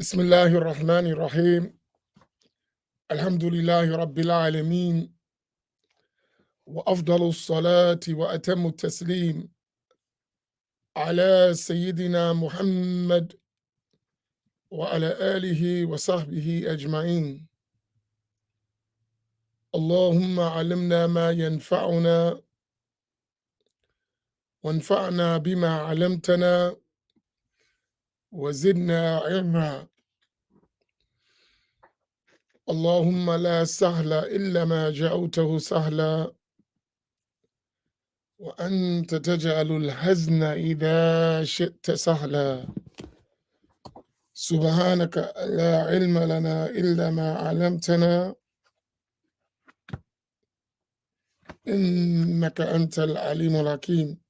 بسم الله الرحمن الرحيم الحمد لله رب العالمين وأفضل الصلاة وأتم التسليم على سيدنا محمد وعلى آله وصحبه أجمعين. اللهم علمنا ما ينفعنا وانفعنا بما علمتنا وزدنا علما. اللهم لا سهل إلا ما جعلته سهلا وأنت تجعل الحزن إذا شئت سهلا. سبحانك لا علم لنا إلا ما علمتنا إنك أنت العليم الحكيم.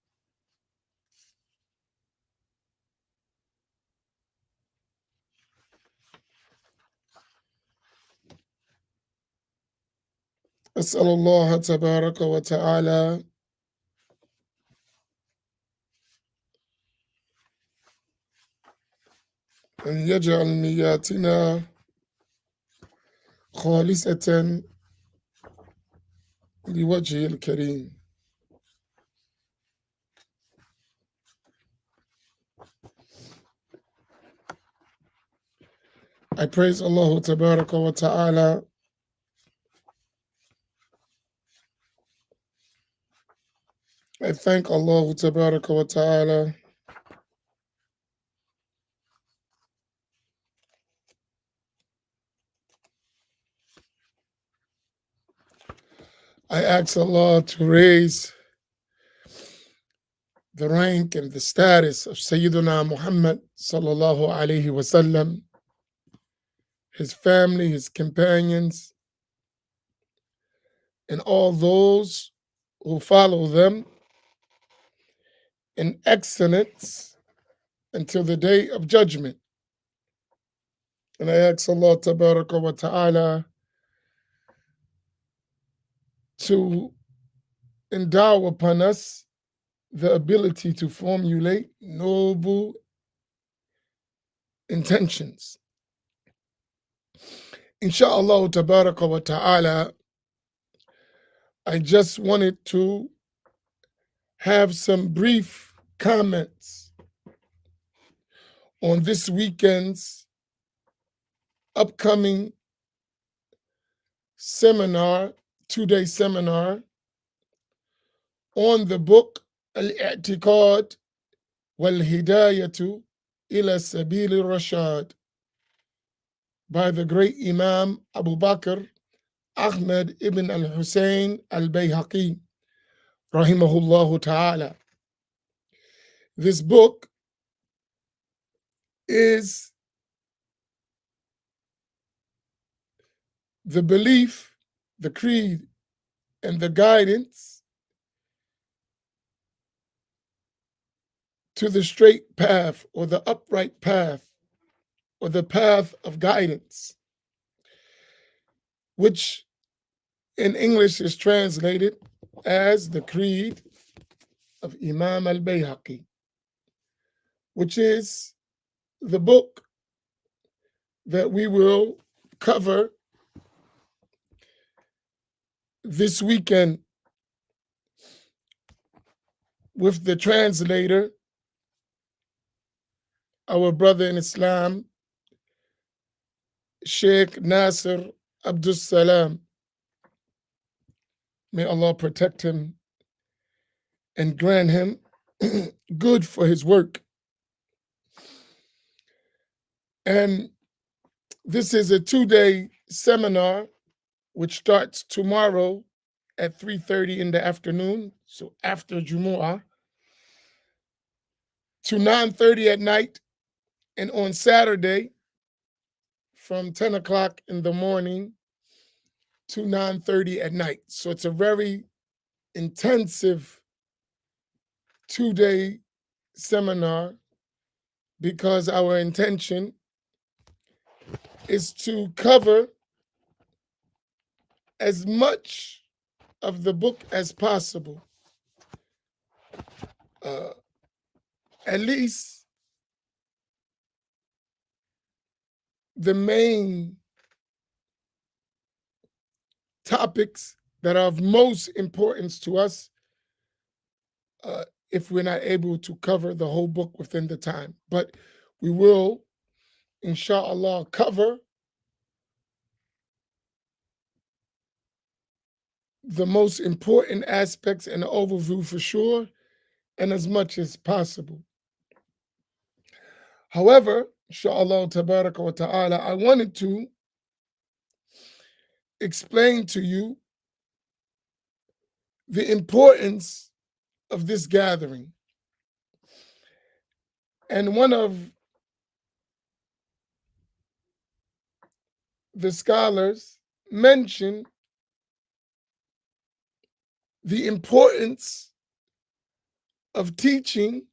أسأل الله تبارك وتعالى أن يجعل نياتنا خالصة لوجهه الكريم. I praise Allah Tabaraka wa Ta'ala I thank Allah Tabaraka wa Ta'ala I ask Allah to raise the rank and the status of Sayyiduna Muhammad sallallahu alayhi wasallam, his family, his companions, and all those who follow them in excellence until the day of judgment. And I ask Allah Tabaraka wa Ta'ala to endow upon us the ability to formulate noble intentions. Insha'Allah Tabaraka wa Ta'ala, I just wanted to have some brief comments on this weekend's upcoming seminar, 2-day seminar on the book Al-I'tiqad wal-Hidayatu ila Sabil al-Rashad by the great Imam Abu Bakr Ahmad ibn al-Hussein Al Bayhaqi, rahimahullah ta'ala. This book is the belief, the creed, and the guidance to the straight path or the upright path or the path of guidance, which in English is translated as the creed of Imam Al Bayhaqi, which is the book that we will cover this weekend with the translator, our brother in Islam, Sheikh Nasir Abdul Salam. May Allah protect him and grant him good for his work. And this is a 2-day seminar which starts tomorrow at 3:30 in the afternoon, so after Jumu'ah, to 9:30 at night, and on Saturday from 10 o'clock in the morning to 9:30 at night. So it's a very intensive 2-day seminar because our intention is to cover as much of the book as possible. At least the main topics that are of most importance to us if we're not able to cover the whole book within the time. But we will, inshallah, cover the most important aspects and the overview for sure, and as much as possible. However, inshallah tabaraka wa ta'ala, I wanted to explain to you the importance of this gathering. And one of the scholars mentioned the importance of teaching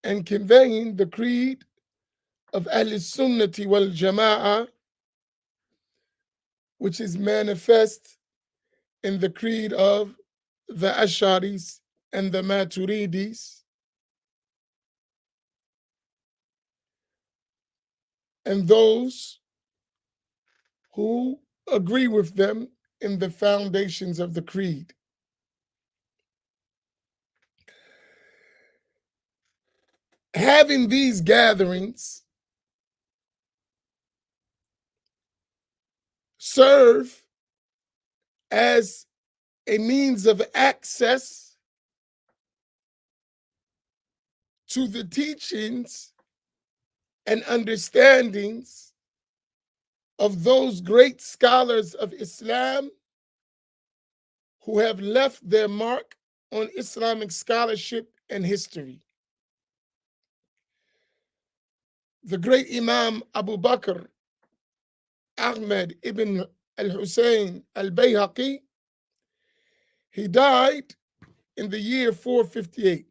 and conveying the creed of Ahl Sunnati wal Jama'ah, which is manifest in the creed of the Asharis and the Maturidis, and those who agree with them in the foundations of the creed. Having these gatherings serve as a means of access to the teachings and understandings of those great scholars of Islam who have left their mark on Islamic scholarship and history. The great Imam Abu Bakr Ahmed ibn al-Hussein Al Bayhaqi, he died in the year 458.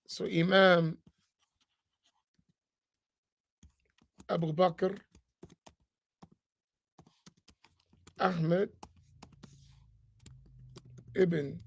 So Imam Abu Bakr Ahmed ibn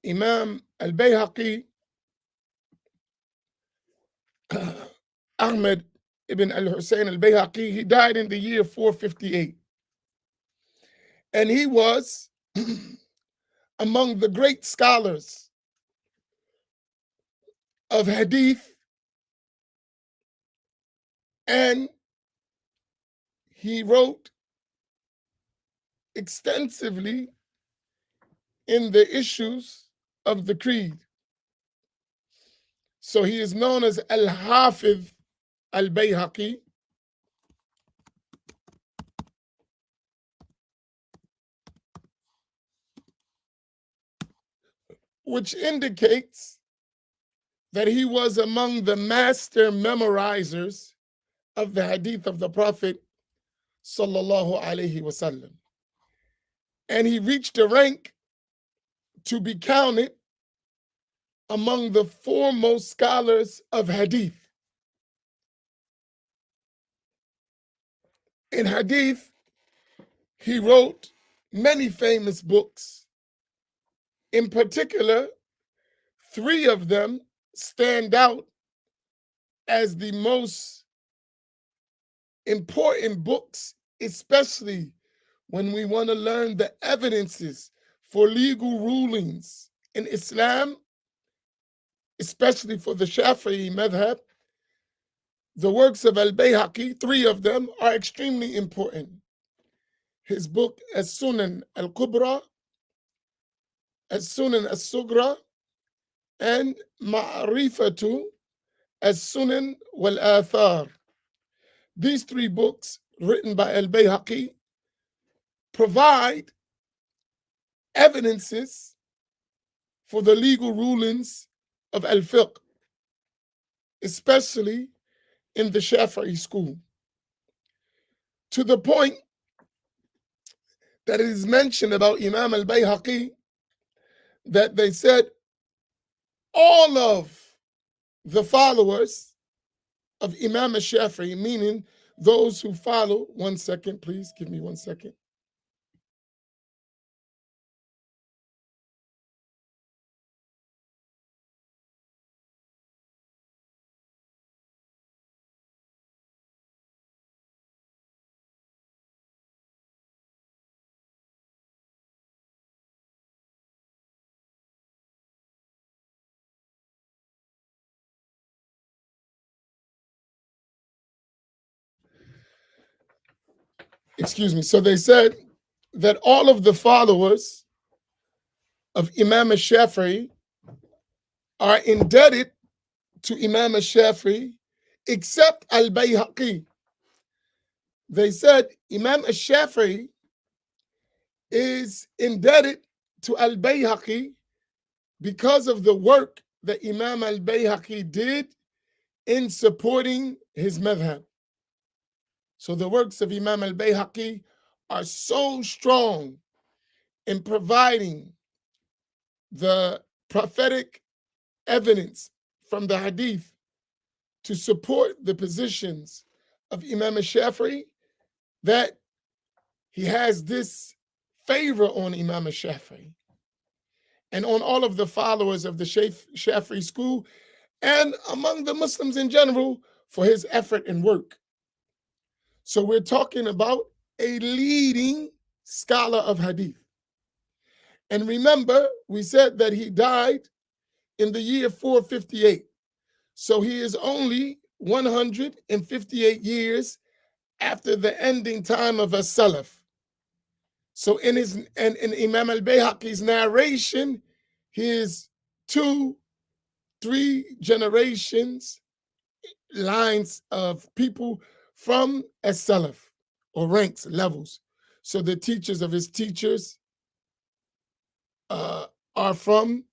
Imam Al Bayhaqi Ahmed ibn al-Hussein Al Bayhaqi, he died in the year 458. And he was among the great scholars of hadith, and he wrote extensively in the issues of the creed. So he is known as Al-Hafiz Al-Bayhaqi. Which indicates that he was among the master memorizers of the hadith of the Prophet sallallahu alaihi wasallam. And he reached a rank to be counted among the foremost scholars of hadith. In hadith, he wrote many famous books. In particular, 3 of them stand out as the most important books, especially when we want to learn the evidences for legal rulings in Islam, especially for the Shafi'i madhab. The works of Al Bayhaqi, 3 of them, are extremely important. His book As-Sunan Al-Kubra, As-Sunan As-Sugra, and Ma'rifatu As-Sunan Wal-Athar. These 3 books, written by Al Bayhaqi, provide evidences for the legal rulings of al-fiqh, especially in the Shafi'i school, to the point that it is mentioned about Imam Al Bayhaqi that they said all of the followers of Imam Shafi'i, meaning those who follow, 1 second, please give me 1 second. Excuse me. So they said that all of the followers of Imam Shafi'i are indebted to Imam Shafi'i except Al Bayhaqi. They said Imam Shafi'i is indebted to Al Bayhaqi because of the work that Imam Al Bayhaqi did in supporting his madhab. So the works of Imam Al Bayhaqi are so strong in providing the prophetic evidence from the hadith to support the positions of Imam Shafi'i that he has this favor on Imam Shafi'i and on all of the followers of the Shafi'i school and among the Muslims in general for his effort and work. So we're talking about a leading scholar of hadith. And remember, we said that he died in the year 458. So he is only 158 years after the ending time of as-Salaf. So in Imam Al Bayhaqi's narration, he is 2-3 generations lines of people from as-Salaf or ranks, levels. So the teachers of his teachers are from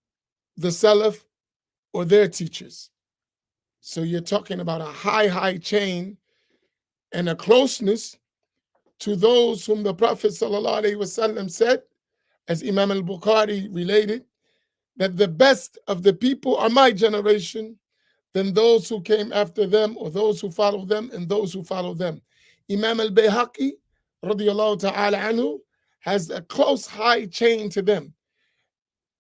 the Salaf or their teachers. So you're talking about a high chain and a closeness to those whom the Prophet ﷺ said, as Imam Al Bukhari related, that the best of the people are my generation, then those who came after them, or those who follow them, and those who follow them. Imam Al Bayhaqi, radiallahu ta'ala anhu, has a close high chain to them,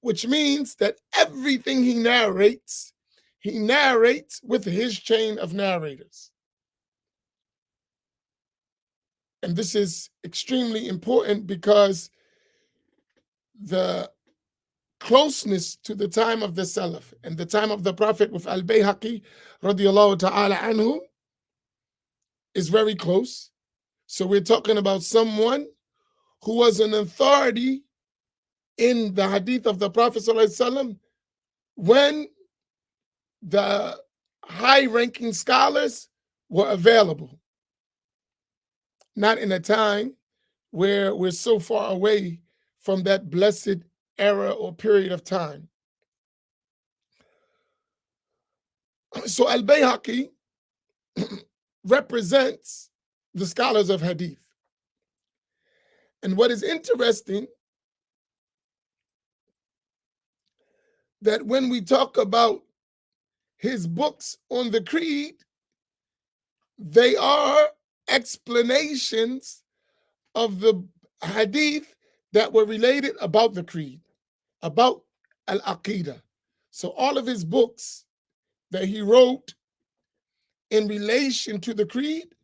which means that everything he narrates with his chain of narrators. And this is extremely important because the closeness to the time of the Salaf and the time of the Prophet with Al Bayhaqi radiallahu ta'ala anhu is very close. So we're talking about someone who was an authority in the hadith of the Prophet ﷺ when the high-ranking scholars were available, not in a time where we're so far away from that blessed era or period of time. So Al Bayhaqi represents the scholars of hadith. And what is interesting, that when we talk about his books on the creed, they are explanations of the hadith that were related about the creed, about al-Aqidah. So all of his books that he wrote in relation to the creed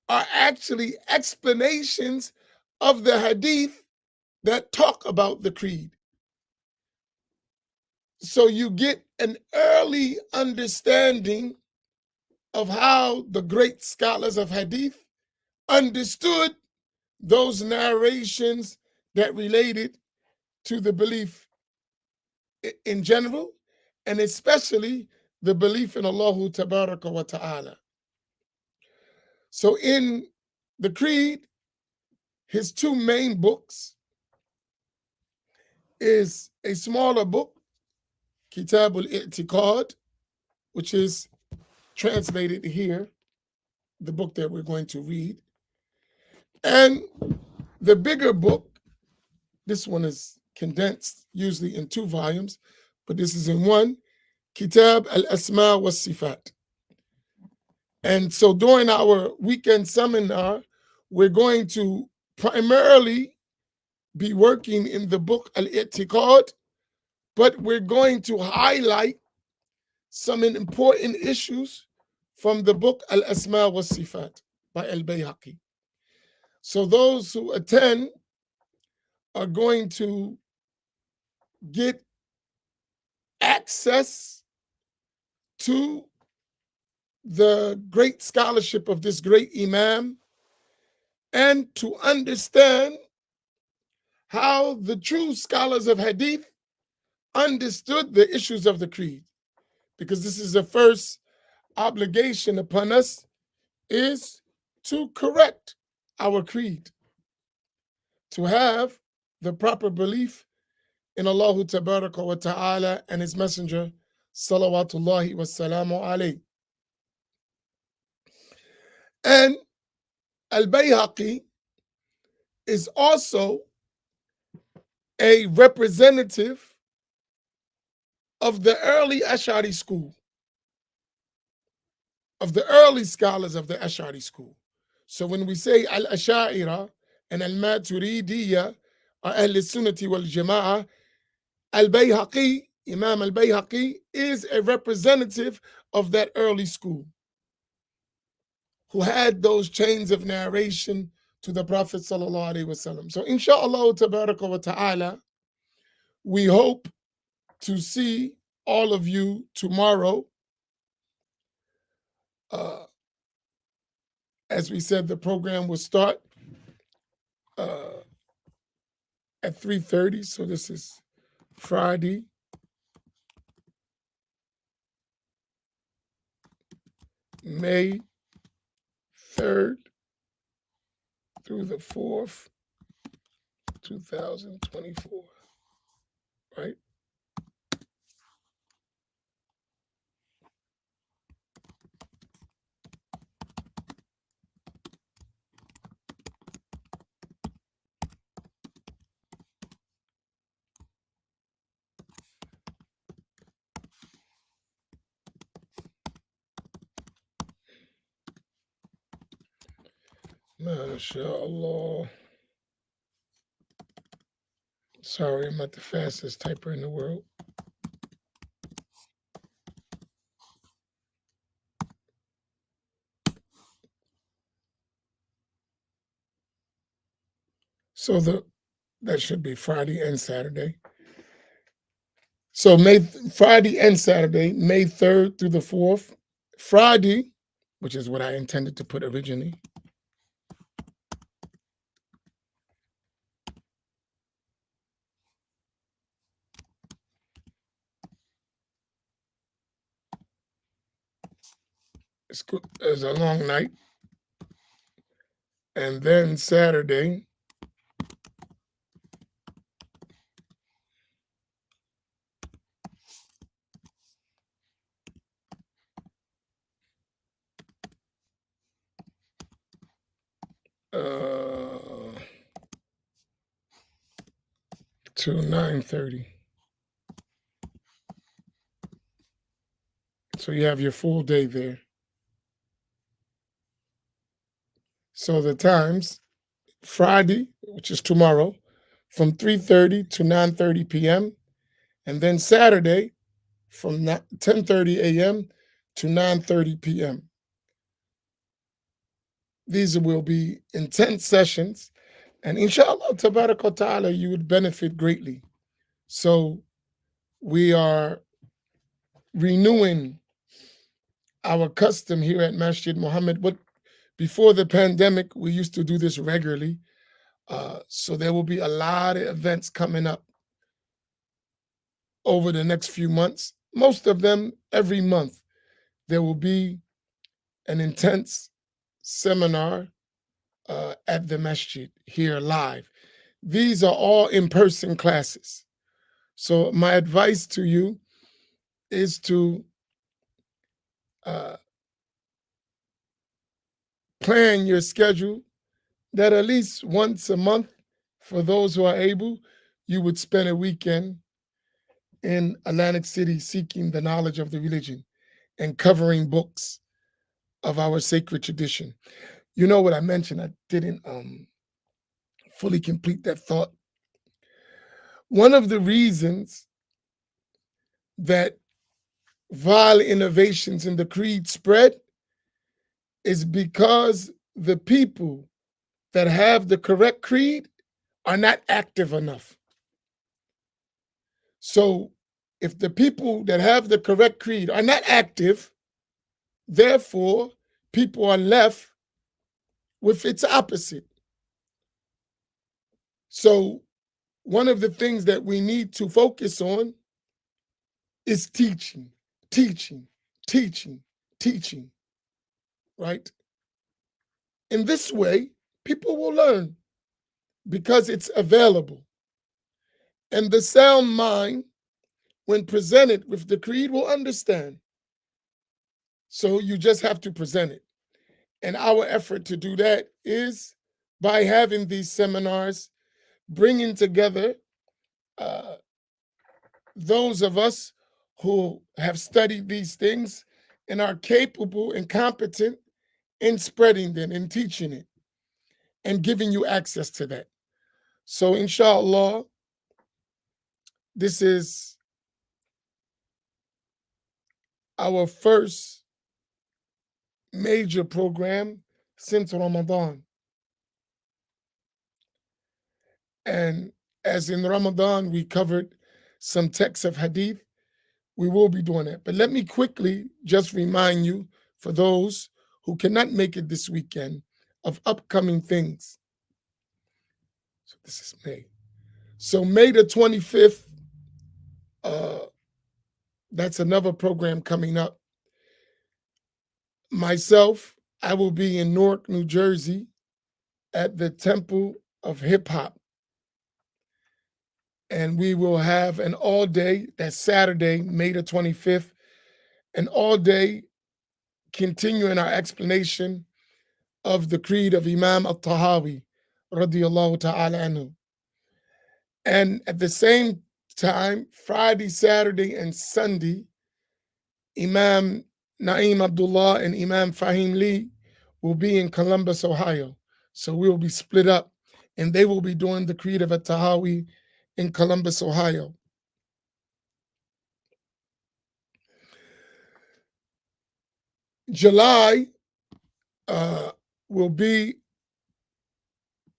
are actually explanations of the hadith that talk about the creed. So you get an early understanding of how the great scholars of hadith understood those narrations that related to the belief in general, and especially the belief in Allah Tabaraka wa Ta'ala. So in the creed, his two main books is a smaller book, Kitab al-I'tiqad, which is translated here, the book that we're going to read. And the bigger book, this one is condensed usually in 2 volumes, but this is in one, Kitab al-Asma wa Sifat. And so during our weekend seminar, we're going to primarily be working in the book Al-I'tiqad, but we're going to highlight some important issues from the book Al-Asma wa Sifat by Al Bayhaqi. So those who attend are going to get access to the great scholarship of this great Imam and to understand how the true scholars of Hadith understood the issues of the creed. Because this is the first obligation upon us, is to correct our creed, to have the proper belief in Allah Tabaraka wa Ta'ala and His Messenger, salawatullahi wa salamu alayhi. And Al Bayhaqi is also a representative of the early Ash'ari school, of the early scholars of the Ash'ari school. So when we say Al-Ash'ira and Al-Maturidiyya are Ahl Sunnati wal Jama'ah, Al Bayhaqi, Imam Al Bayhaqi, is a representative of that early school who had those chains of narration to the Prophet sallallahu alaihi wasallam. So inshallah tabaraka wa ta'ala, we hope to see all of you tomorrow. As we said, the program will start at 3:30. So this is Friday, May 3rd through the 4th, 2024, right? MashaAllah. Sorry, I'm not the fastest typer in the world. So that should be Friday and Saturday. So Friday and Saturday, May 3rd through the 4th. Friday, which is what I intended to put originally, it's a long night. And then Saturday, to 9:30. So you have your full day there. So the times, Friday, which is tomorrow, from 3:30 to 9:30 p.m. And then Saturday from 10:30 a.m. to 9:30 p.m. These will be intense sessions. And inshallah, tabarak ta'ala, you would benefit greatly. So we are renewing our custom here at Masjid Muhammad. But before the pandemic, we used to do this regularly. So there will be a lot of events coming up over the next few months. Most of them every month. There will be an intense seminar at the masjid here live. These are all in-person classes. So my advice to you is to plan your schedule that at least once a month, for those who are able, you would spend a weekend in Atlantic City seeking the knowledge of the religion and covering books of our sacred tradition. You know what I mentioned? I didn't fully complete that thought. One of the reasons that vile innovations in the creed spread is because the people that have the correct creed are not active enough. So, if the people that have the correct creed are not active, therefore, people are left with its opposite. So, one of the things that we need to focus on is teaching, teaching, teaching, teaching, right? In this way, people will learn because it's available. And the sound mind, when presented with the creed, will understand. So you just have to present it. And our effort to do that is by having these seminars, bringing together uh, those of us who have studied these things and are capable and competent in spreading them and teaching it and giving you access to that. So, inshallah, this is our first major program since Ramadan. And as in Ramadan, we covered some texts of hadith, we will be doing that. But let me quickly just remind you, for those who cannot make it this weekend, of upcoming things. So this is May. So May the 25th, that's another program coming up. Myself, I will be in Newark, New Jersey at the Temple of Hip Hop. And we will have an all day, that's Saturday, May the 25th, an all day continuing our explanation of the creed of Imam Al Tahawi, radiyallahu ta'ala anhu. And at the same time, Friday, Saturday, and Sunday, Imam Naeem Abdullah and Imam Fahim Lee will be in Columbus, Ohio. So we will be split up, and they will be doing the creed of Al Tahawi in Columbus, Ohio. July will be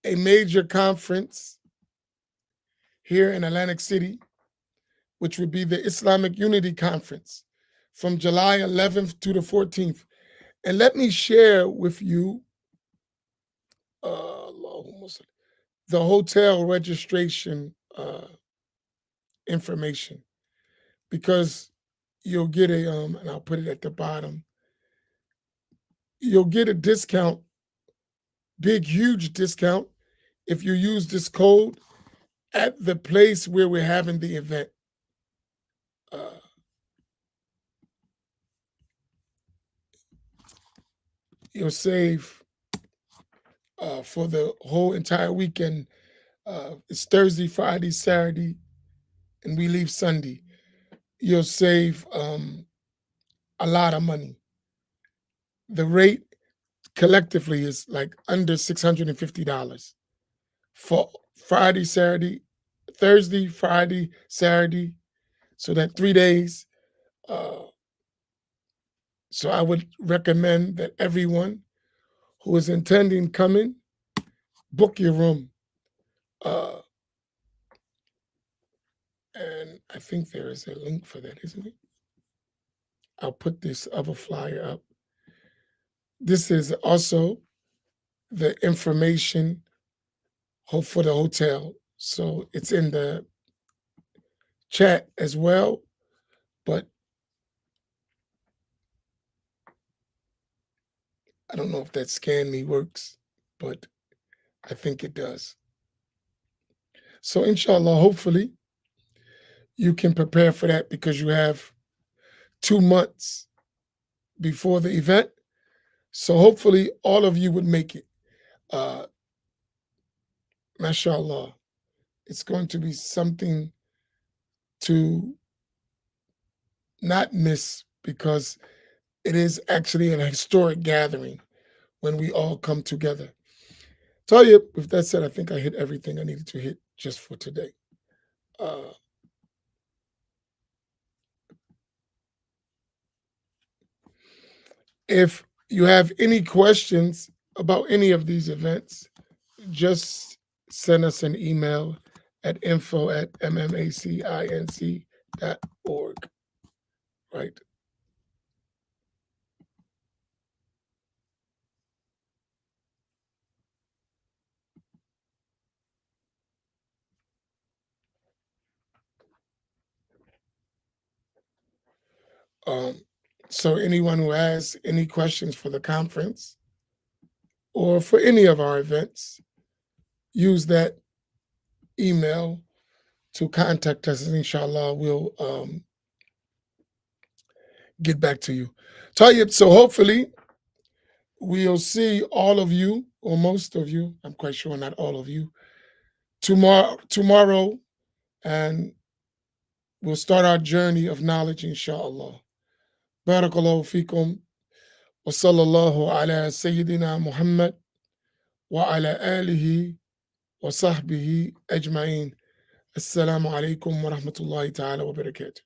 a major conference here in Atlantic City, which would be the Islamic Unity Conference from July 11th to the 14th. And let me share with you the hotel registration information, because you'll get and I'll put it at the bottom, you'll get a discount, big, huge discount, if you use this code at the place where we're having the event. You'll save for the whole entire weekend. It's Thursday, Friday, Saturday, and we leave Sunday. You'll save a lot of money. The rate collectively is like under $650 for Friday, Saturday, Thursday, Friday, Saturday. So that 3 days. So I would recommend that everyone who is intending coming, book your room. And I think there is a link for that, isn't it? I'll put this other flyer up. This is also the information for the hotel. So it's in the chat as well, but I don't know if that Scan Me works, but I think it does. So inshallah, hopefully you can prepare for that, because you have 2 months before the event. So hopefully all of you would make it. MashaAllah. It's going to be something to not miss because it is actually an historic gathering when we all come together. Tell you, with that said, I think I hit everything I needed to hit just for today. Uh, if you have any questions about any of these events, just send us an email at info@mmacinc.org. Right. Um, so anyone who has any questions for the conference or for any of our events, use that email to contact us, and inshallah, we'll get back to you. Tayyib, so hopefully we'll see all of you, or most of you, I'm quite sure not all of you, tomorrow, and we'll start our journey of knowledge, inshallah. Barakallahu fikum, wa sallallahu ala Sayyidina Muhammad wa ala alihi wa sahbihi ajma'in. Assalamu alaikum wa rahmatullahi ta'ala wa barakatuh.